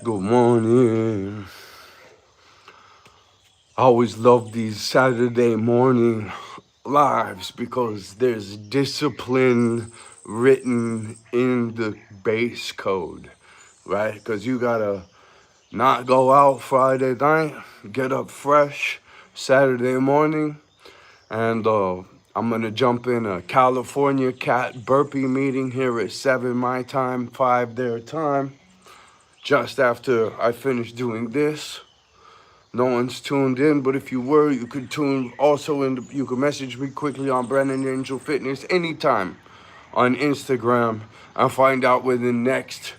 Good morning. I always love these Saturday morning lives because there's discipline written in the base code, right? Because you gotta not go out Friday night, get up fresh Saturday morning, and I'm gonna jump in a California cat burpee meeting here at 7 my time, 5 their time, just after I finish doing this. No one's tuned in, but if you were, you could tune also in. You could message me quickly on Brandon Angel Fitness anytime on Instagram and find out where the next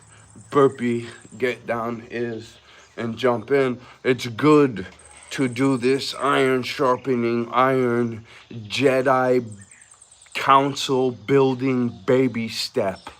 burpee get down is and jump in. It's good to do this iron sharpening, iron Jedi council building baby step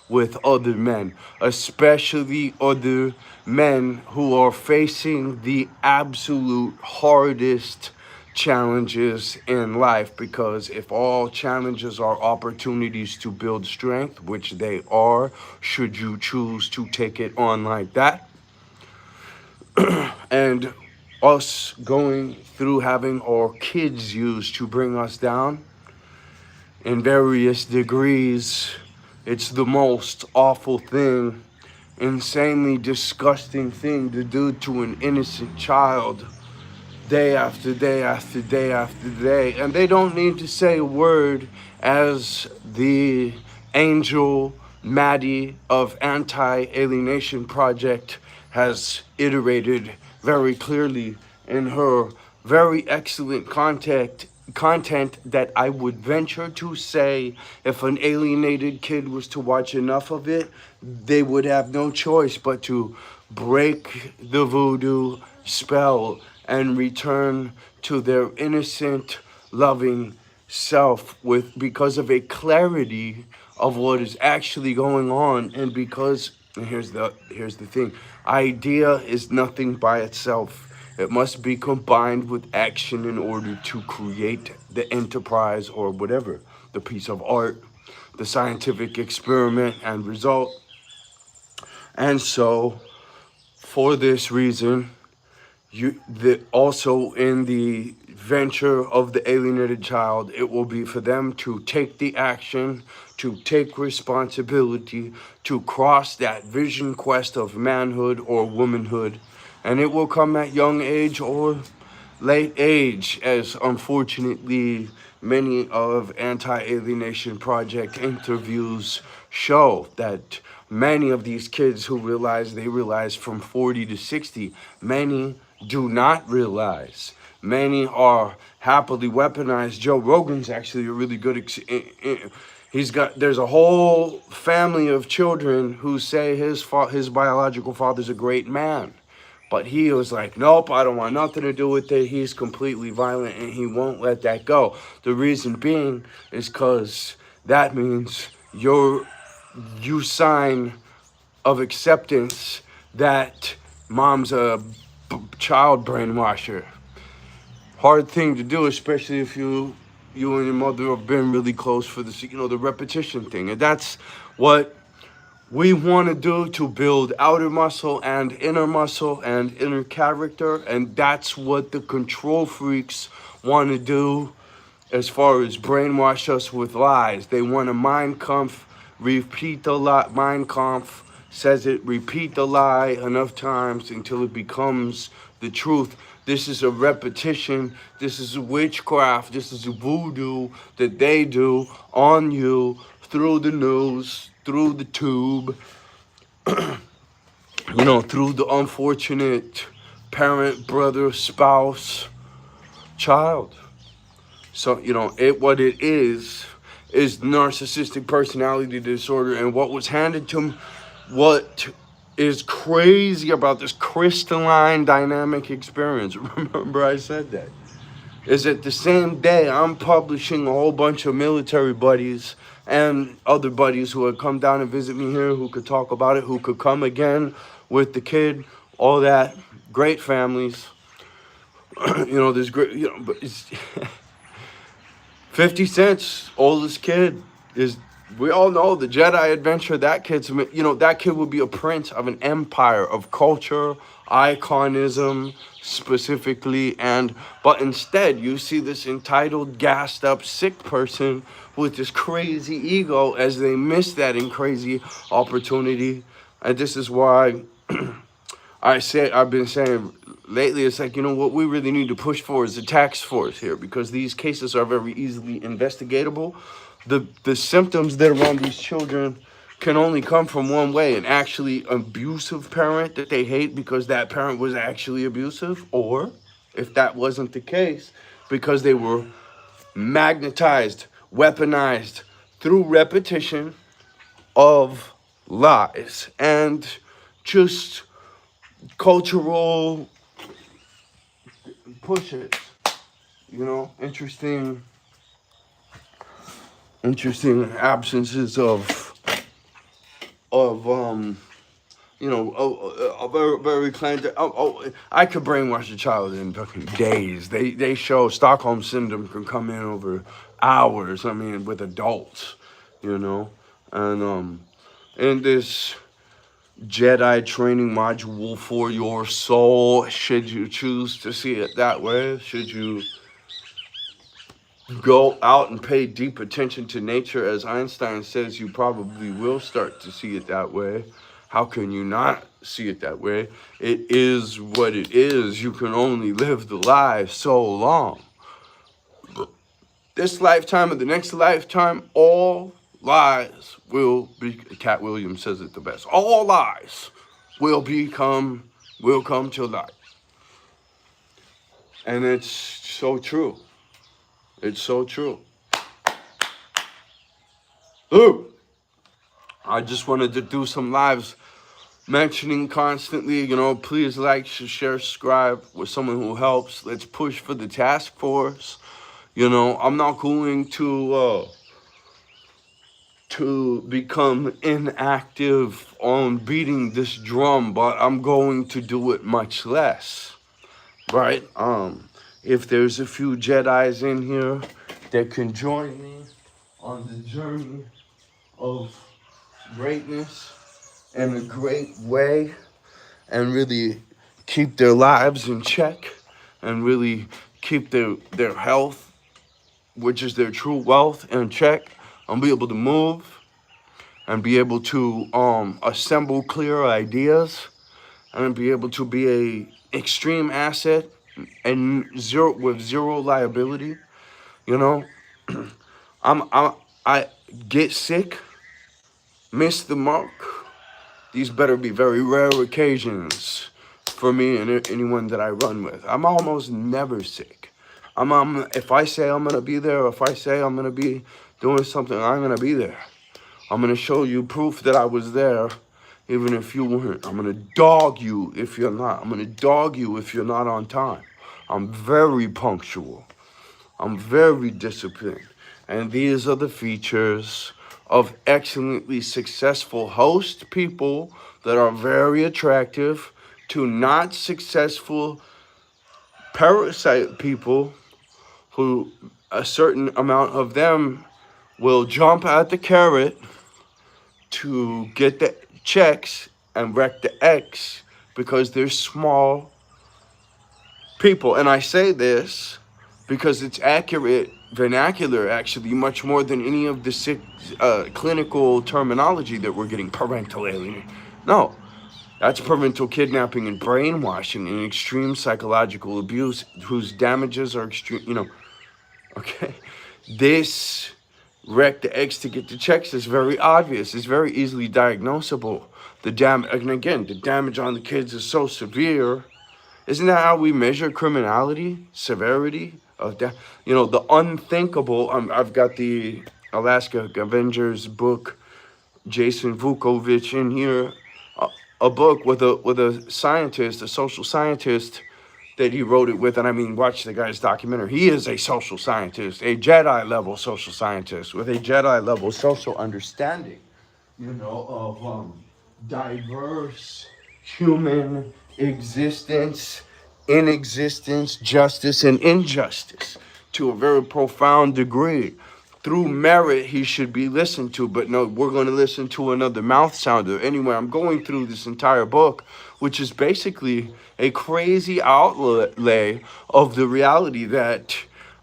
with other men, especially other men who are facing the absolute hardest challenges in life. Because if all challenges are opportunities to build strength, which they are, should you choose to take it on like that, and us going through having our kids used to bring us down in various degrees, it's the most awful thing, insanely disgusting thing to do to an innocent child day after day after day after day. And they don't need to say a word, as the angel Maddie of Anti-Alienation Project has iterated very clearly in her very excellent content that I would venture to say, if an alienated kid was to watch enough of it, they would have no choice but to break the voodoo spell and return to their innocent, loving self, with because of a clarity of what is actually going on. And because, and here's the thing, idea is nothing by itself. It must be combined with action in order to create the enterprise, or whatever, the piece of art, the scientific experiment and result. And so, for this reason, also in the venture of the alienated child, it will be for them to take the action, to take responsibility, to cross that vision quest of manhood or womanhood. And it will come at young age or late age, as unfortunately many of Anti-Alienation Project interviews show, that many of these kids who realize from 40 to 60, many do not realize. Many are happily weaponized. Joe Rogan's actually a really good there's a whole family of children who say his biological father's a great man. But he was like, nope, I don't want nothing to do with it. He's completely violent and he won't let that go. The reason being is because that means you sign of acceptance that mom's a child brainwasher. Hard thing to do, especially if you and your mother have been really close, for the repetition thing. And that's what we want to do, to build outer muscle and inner character. And that's what the control freaks want to do, as far as brainwash us with lies. They want to Mein Kampf, repeat the lie. Mein Kampf says it, repeat the lie enough times until it becomes the truth. This is a repetition. This is a witchcraft. This is a voodoo that they do on you through the news, through the tube, through the unfortunate parent, brother, spouse, child. So, what it is narcissistic personality disorder. And what was handed to him, what is crazy about this crystalline dynamic experience, remember I said that, is that the same day I'm publishing a whole bunch of military buddies and other buddies who had come down and visit me here, who could talk about it, who could come again with the kid, all that, great families. There's great, but it's 50 Cent's oldest kid is we all know the Jedi adventure. That kid's, that kid would be a prince of an empire of culture, iconism specifically, but instead you see this entitled, gassed up, sick person with this crazy ego as they miss that and crazy opportunity. And this is why I've been saying lately, it's like, what we really need to push for is a task force here, because these cases are very easily investigatable. The symptoms that are on these children can only come from one way: an actually abusive parent that they hate because that parent was actually abusive, or if that wasn't the case, because they were magnetized, weaponized through repetition of lies and just cultural pushes, interesting absences of very, very clean. I could brainwash a child in fucking days. They show Stockholm syndrome can come in over hours. With adults, and in this Jedi training module for your soul, should you choose to see it that way, should you go out and pay deep attention to nature, as Einstein says, you probably will start to see it that way. How can you not see it that way? It is what it is. You can only live the life so long. This lifetime or the next lifetime, all lies will be, Cat Williams says it the best, all lies will come to light. And it's so true. It's so true. Ooh, I just wanted to do some lives mentioning constantly, please like, share, subscribe with someone who helps. Let's push for the task force. I'm not going to become inactive on beating this drum, but I'm going to do it much less, right? If there's a few Jedis in here that can join me on the journey of greatness in a great way and really keep their lives in check and really keep their health, which is their true wealth, in check, and be able to move and be able to assemble clear ideas and be able to be a extreme asset and with zero liability. I get sick, miss the mark. These better be very rare occasions for me and anyone that I run with. I'm almost never sick. If I say I'm gonna be there, or if I say I'm gonna be doing something, I'm gonna be there. I'm gonna show you proof that I was there, even if you weren't. I'm gonna dog you if you're not. I'm gonna dog you if you're not on time. I'm very punctual. I'm very disciplined. And these are the features of excellently successful host people that are very attractive to not successful parasite people, who a certain amount of them will jump at the carrot to get the checks and wreck the X because they're small people. And I say this because it's accurate vernacular, actually, much more than any of the sick clinical terminology that we're getting. Parental alienation. No, that's parental kidnapping and brainwashing and extreme psychological abuse whose damages are extreme, okay? This wreck the eggs to get the checks is very obvious. It's very easily diagnosable. And again, the damage on the kids is so severe. Isn't that how we measure criminality, severity of that? The unthinkable. I've got the Alaska Avengers book, Jason Vukovich, in here, a book with a scientist, a social scientist, that he wrote it with. And watch the guy's documentary. He is a social scientist, a Jedi level social scientist with a Jedi level social understanding, of diverse human existence, inexistence, justice, and injustice to a very profound degree. through merit, he should be listened to. But no, we're going to listen to another mouth sounder. Anyway, I'm going through this entire book, which is basically a crazy outlay of the reality that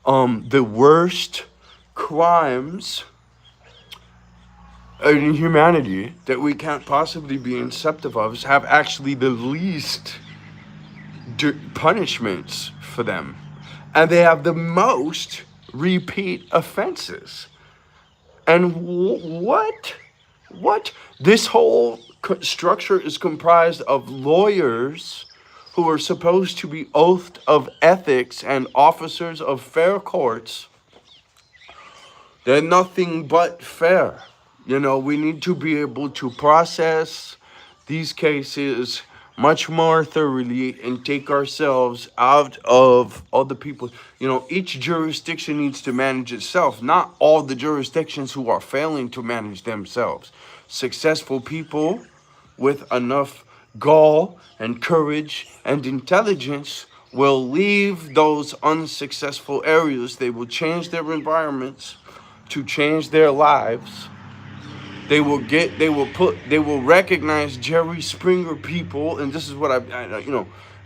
the worst crimes in humanity that we can't possibly be inceptive of have actually the least punishments for them. And they have the most repeat offenses. And what? This whole structure is comprised of lawyers who are supposed to be oathed of ethics and officers of fair courts. They're nothing but fair. You know, we need to be able to process these cases much more thoroughly and take ourselves out of other people. You know, each jurisdiction needs to manage itself, not all the jurisdictions who are failing to manage themselves. Successful people with enough gall and courage and intelligence will leave those unsuccessful areas. They will change their environments to change their lives. They will recognize Jerry Springer people, and this is what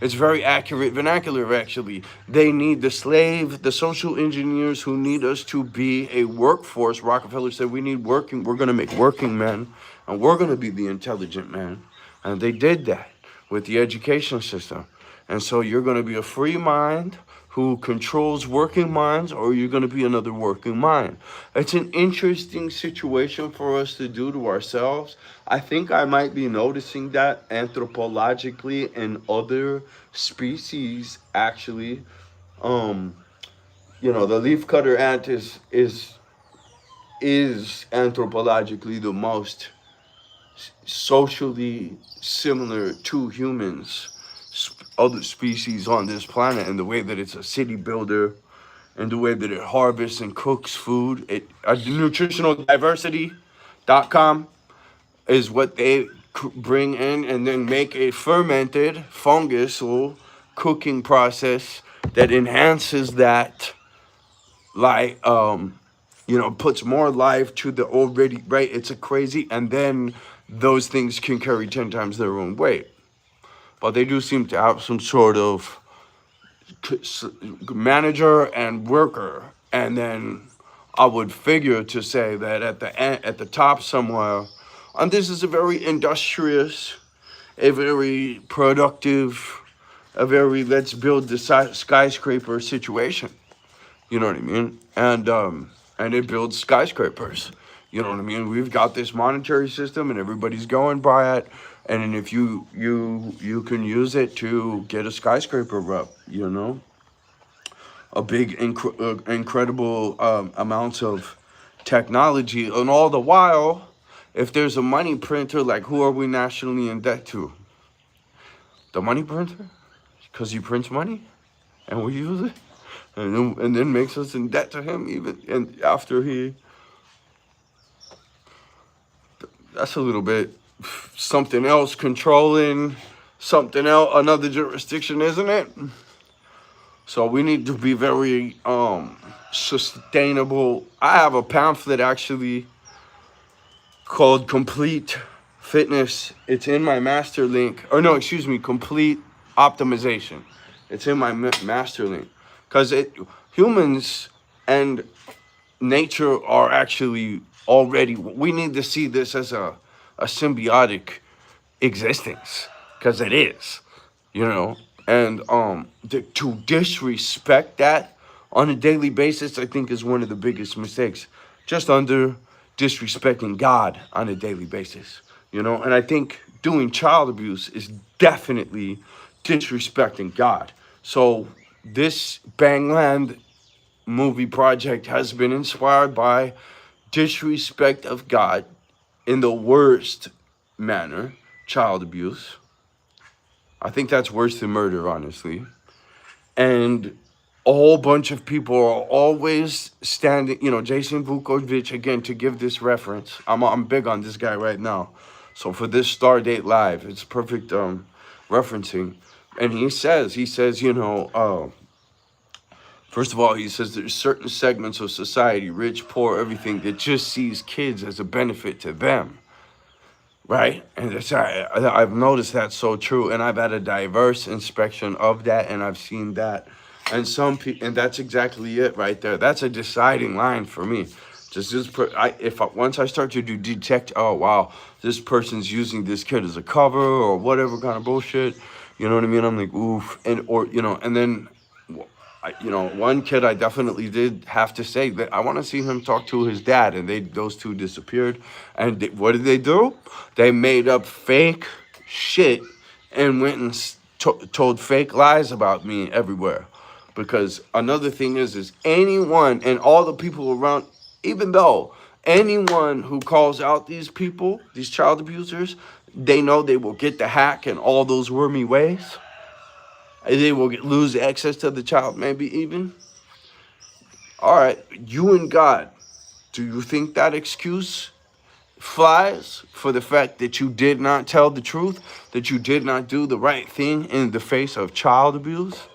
it's very accurate vernacular actually. They need the social engineers who need us to be a workforce. Rockefeller said we're going to make working men, and we're going to be the intelligent men. And they did that with the education system. And so you're going to be a free mind who controls working minds, or you're going to be another working mind. It's an interesting situation for us to do to ourselves. I think I might be noticing that anthropologically in other species, actually. The leafcutter ant is anthropologically the most socially similar to humans, other species on this planet, in the way that it's a city builder, and the way that it harvests and cooks food. Nutritionaldiversity.com is what they bring in, and then make a fermented fungus cooking process that enhances that, puts more life to the already, right? It's a crazy, and then those things can carry 10 times their own weight. But they do seem to have some sort of manager and worker. And then I would figure to say that at the top somewhere, and this is a very industrious, a very productive, a very let's build the skyscraper situation. You know what I mean? And it builds skyscrapers. You know what I mean? We've got this monetary system, and everybody's going by it. And if you can use it to get a skyscraper up, a big, incredible amounts of technology. And all the while, if there's a money printer, like who are we nationally in debt to? The money printer? Because he prints money and we use it. And then makes us in debt to him even and after he. That's a little bit something else controlling something else, another jurisdiction, isn't it? So we need to be very sustainable. I have a pamphlet actually called Complete Fitness. It's in my master link. Complete Optimization. It's in my master link. Because humans and nature are actually already, we need to see this as a symbiotic existence, because it is, and to disrespect that on a daily basis, I think is one of the biggest mistakes, just under disrespecting God on a daily basis, and I think doing child abuse is definitely disrespecting God. So this Bangland movie project has been inspired by disrespect of God in the worst manner, child abuse. I think that's worse than murder, honestly. And a whole bunch of people are always standing, Jason Vukovic, again, to give this reference. I'm big on this guy right now. So for this Stardate Live, it's perfect First of all, he says there's certain segments of society, rich, poor, everything, that just sees kids as a benefit to them, right? And I've noticed that's so true, and I've had a diverse inspection of that, and I've seen that, and some people, and that's exactly it right there. That's a deciding line for me. Once I start to detect, oh wow, this person's using this kid as a cover or whatever kind of bullshit, you know what I mean? I'm like, oof, and then. One kid I definitely did have to say that I want to see him talk to his dad, and those two disappeared. And what did they do? They made up fake shit and went and told fake lies about me everywhere. Because another thing is anyone and all the people around, even though anyone who calls out these people, these child abusers, they know they will get the hack and all those wormy ways. They will lose access to the child, maybe even. All right, you and God, do you think that excuse flies for the fact that you did not tell the truth, that you did not do the right thing in the face of child abuse?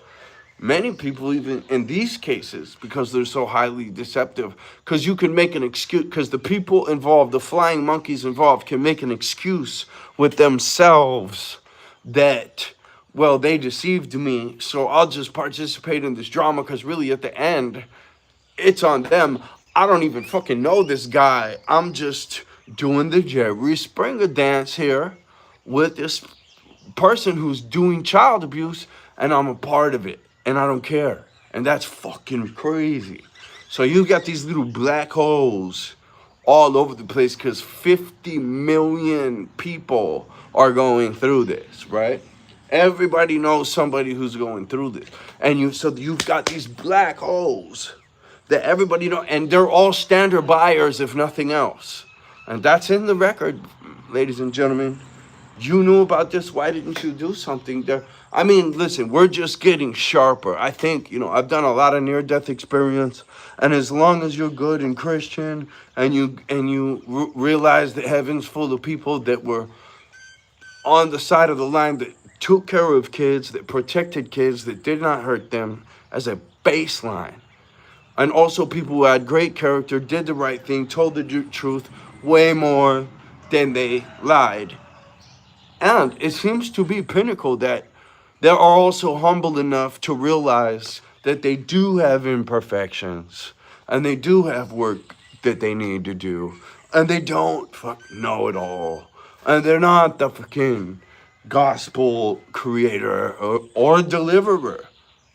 Many people, even in these cases, because they're so highly deceptive, because you can make an excuse, because the people involved, the flying monkeys involved, can make an excuse with themselves that, well, they deceived me, so I'll just participate in this drama, because really at the end, it's on them. I don't even fucking know this guy. I'm just doing the Jerry Springer dance here with this person who's doing child abuse, and I'm a part of it, and I don't care. And that's fucking crazy. So you got these little black holes all over the place because 50 million people are going through this, right? Everybody knows somebody who's going through this. And you've got these black holes that everybody knows, and they're all standard buyers, if nothing else. And that's in the record, ladies and gentlemen. You knew about this. Why didn't you do something there? I mean, listen, we're just getting sharper. I think, I've done a lot of near-death experience. And as long as you're good and Christian and you realize that heaven's full of people that were on the side of the line, that took care of kids, that protected kids, that did not hurt them as a baseline. And also people who had great character, did the right thing, told the truth way more than they lied. And it seems to be pinnacle that they are also humble enough to realize that they do have imperfections and they do have work that they need to do and they don't know it all. And they're not the fucking gospel creator or deliverer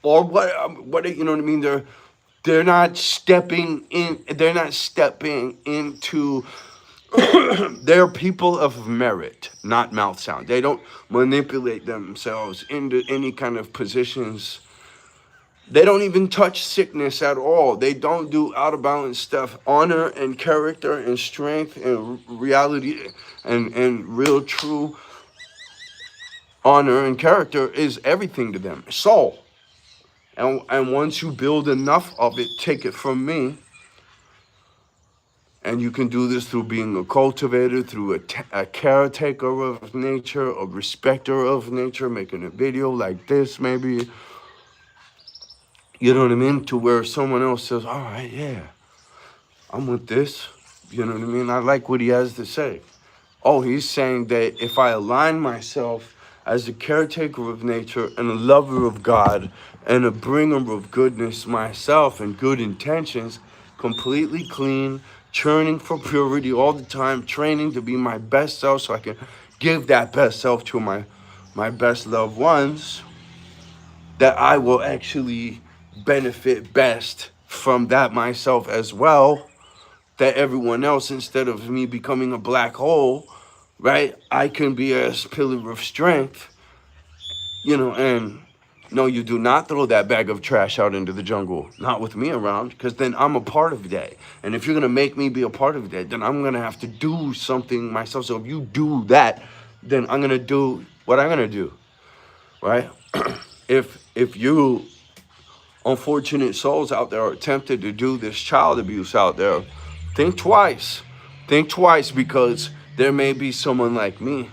or what you know what I mean? They're not stepping into they're people of merit, not mouth sound. They don't manipulate themselves into any kind of positions. They don't even touch sickness at all. They don't do out of balance stuff. Honor and character and strength and reality and real true honor and character is everything to them. Soul. And once you build enough of it, take it from me. And you can do this through being a cultivator, through a caretaker of nature, a respecter of nature, making a video like this maybe. You know what I mean? To where someone else says, all right, yeah, I'm with this. You know what I mean? I like what he has to say. Oh, he's saying that if I align myself as a caretaker of nature and a lover of God and a bringer of goodness myself and good intentions, completely clean, churning for purity all the time, training to be my best self so I can give that best self to my best loved ones, that I will actually benefit best from that myself as well, that everyone else, instead of me becoming a black hole, right, I can be a pillar of strength, and no, you do not throw that bag of trash out into the jungle, not with me around, because then I'm a part of that. And if you're going to make me be a part of that, then I'm going to have to do something myself. So if you do that, then I'm going to do what I'm going to do, right? If you unfortunate souls out there are tempted to do this child abuse out there, think twice. Think twice, because there may be someone like me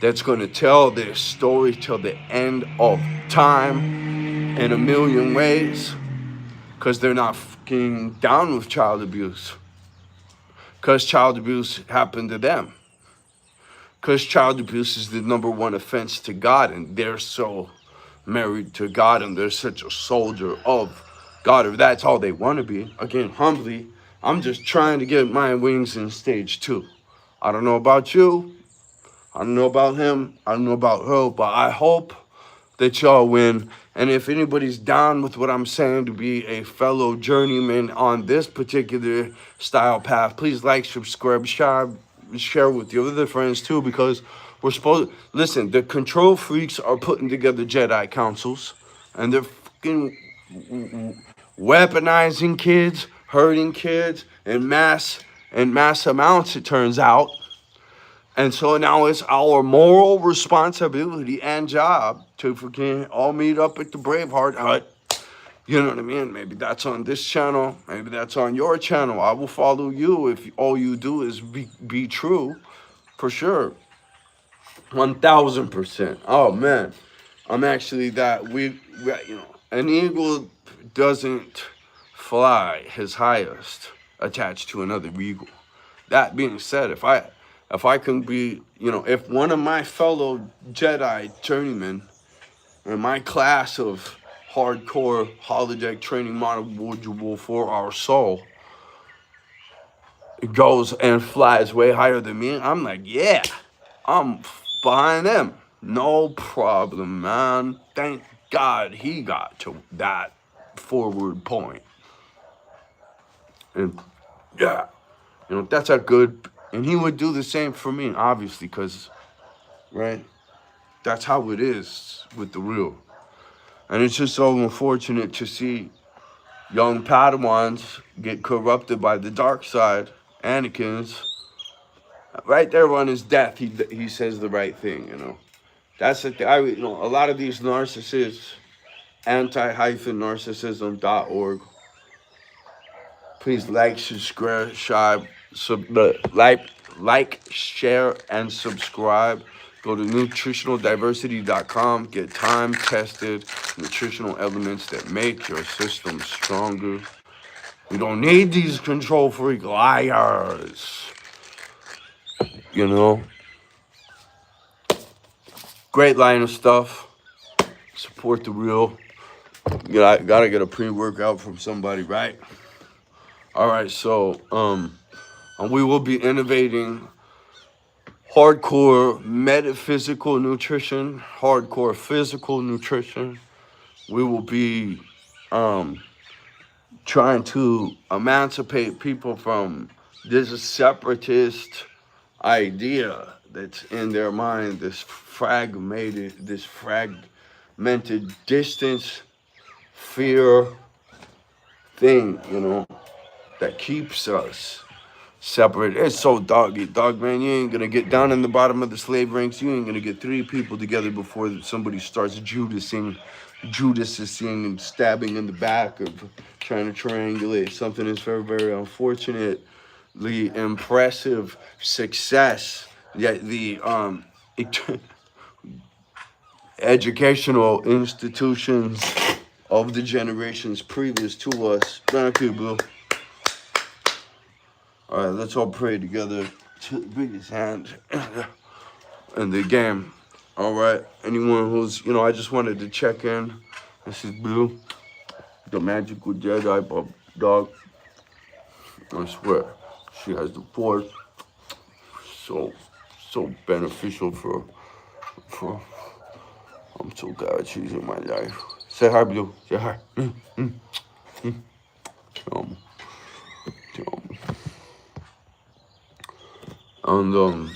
that's going to tell their story till the end of time in a million ways. because they're not fucking down with child abuse. Because child abuse happened to them. Because child abuse is the #1 offense to God, and they're so married to God, and they're such a soldier of God, or that's all they want to be. Again, humbly, I'm just trying to get my wings in stage 2. I don't know about you. I don't know about him. I don't know about her, but I hope that y'all win. And if anybody's down with what I'm saying to be a fellow journeyman on this particular style path, please like, subscribe, share with your other friends too, because we're supposed to listen. The control freaks are putting together Jedi councils, and they're fucking weaponizing kids, hurting kids in mass amounts, it turns out. And so now it's our moral responsibility and job to fucking all meet up at the Braveheart Hut. You know what I mean? Maybe that's on this channel. Maybe that's on your channel. I will follow you if all you do is be true, for sure. 1000%. Oh man, I'm actually that an eagle doesn't fly his highest attached to another eagle. That being said, if I can be, if one of my fellow Jedi journeymen in my class of hardcore holodeck training module for our soul goes and flies way higher than me, I'm like, yeah, I'm behind them. No problem, man. Thank God he got to that forward point. And yeah, that's a good, and he would do the same for me, obviously, because, right, that's how it is with the real. And it's just so unfortunate to see young Padawans get corrupted by the dark side. Anakin's right there on his death, he says the right thing, That's the thing. A lot of these narcissists, anti-narcissism.org. Please like, subscribe, like, share, and subscribe. Go to nutritionaldiversity.com. Get time-tested nutritional elements that make your system stronger. We don't need these control freak liars. Great line of stuff. Support the real. I gotta get a pre-workout from somebody, right? All right, so and we will be innovating hardcore metaphysical nutrition, hardcore physical nutrition. We will be trying to emancipate people from this separatist idea that's in their mind, this fragmented distance, fear thing, that keeps us separate. It's so dog man. You ain't gonna get down in the bottom of the slave ranks. You ain't gonna get 3 people together before somebody starts Judasing and stabbing in the back of trying to triangulate something that's very, very unfortunately impressive success. Yet the educational institutions of the generations previous to us. Thank you, boo. All right, let's all pray together to the biggest hand in the game. All right, anyone who's, I just wanted to check in. This is Blue, the magical Jedi dog. I swear, she has the Force. So beneficial for. I'm so glad she's in my life. Say hi, Blue. Say hi. Tell me. And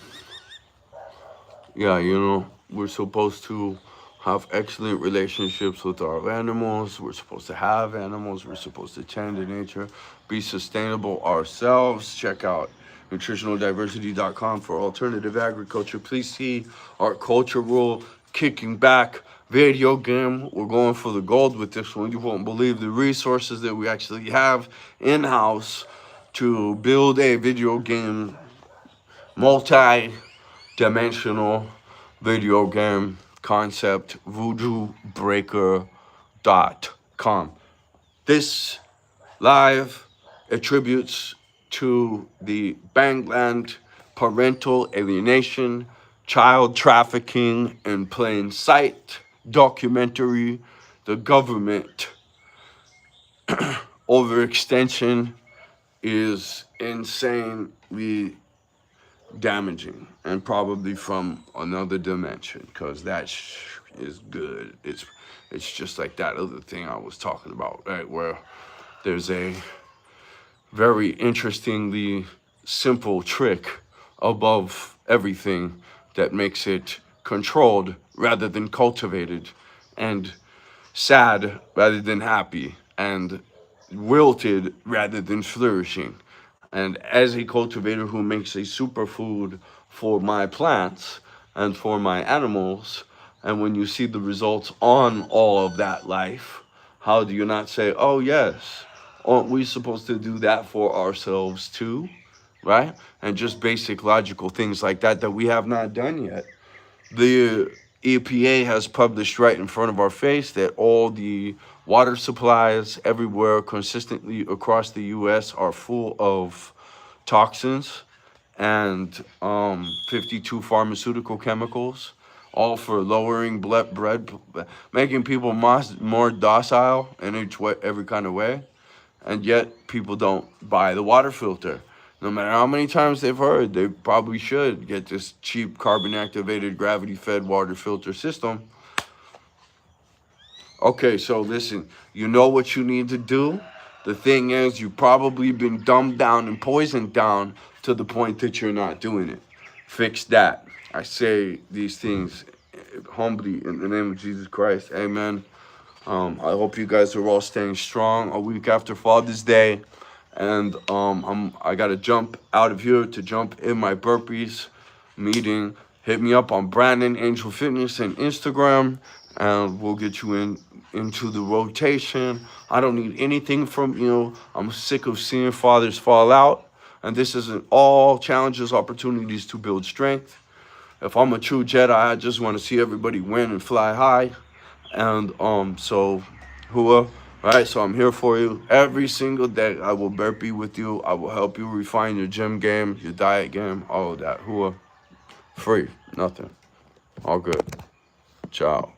yeah, we're supposed to have excellent relationships with our animals. We're supposed to have animals. We're supposed to tend to nature, be sustainable ourselves. Check out nutritionaldiversity.com for alternative agriculture. Please see our cultural kicking back video game. We're going for the gold with this one. You won't believe the resources that we actually have in-house to build a video game, multi-dimensional video game concept, voodoobreaker.com. This live attributes to the Bangland parental alienation, child trafficking in plain sight documentary. The government overextension is insanely damaging and probably from another dimension, because that is good. It's just like that other thing I was talking about, right, where there's a very interestingly simple trick above everything that makes it controlled rather than cultivated, and sad rather than happy, and wilted rather than flourishing. And as a cultivator who makes a superfood for my plants and for my animals, and when you see the results on all of that life, how do you not say, oh yes, aren't we supposed to do that for ourselves too? Right? And just basic logical things like that that we have not done yet. The EPA has published right in front of our face that all the water supplies everywhere consistently across the US are full of toxins and 52 pharmaceutical chemicals, all for lowering blood, making people more docile in every kind of way. And yet people don't buy the water filter. No matter how many times they've heard, they probably should get this cheap carbon-activated, gravity-fed water filter system. Okay, so listen, you know what you need to do? The thing is, you've probably been dumbed down and poisoned down to the point that you're not doing it. Fix that. I say these things humbly in the name of Jesus Christ. Amen. I hope you guys are all staying strong a week after Father's Day. And I gotta jump out of here to jump in my burpees meeting. Hit me up on Brandon Angel Fitness and Instagram, and we'll get you into the rotation. I don't need anything from you. I'm sick of seeing fathers fall out, and this isn't all challenges, opportunities to build strength. If I'm a true Jedi, I just want to see everybody win and fly high. And so Hua, right? So I'm here for you every single day. I will burpee with you. I will help you refine your gym game, your diet game, all of that. Hua, free, nothing, all good. Ciao.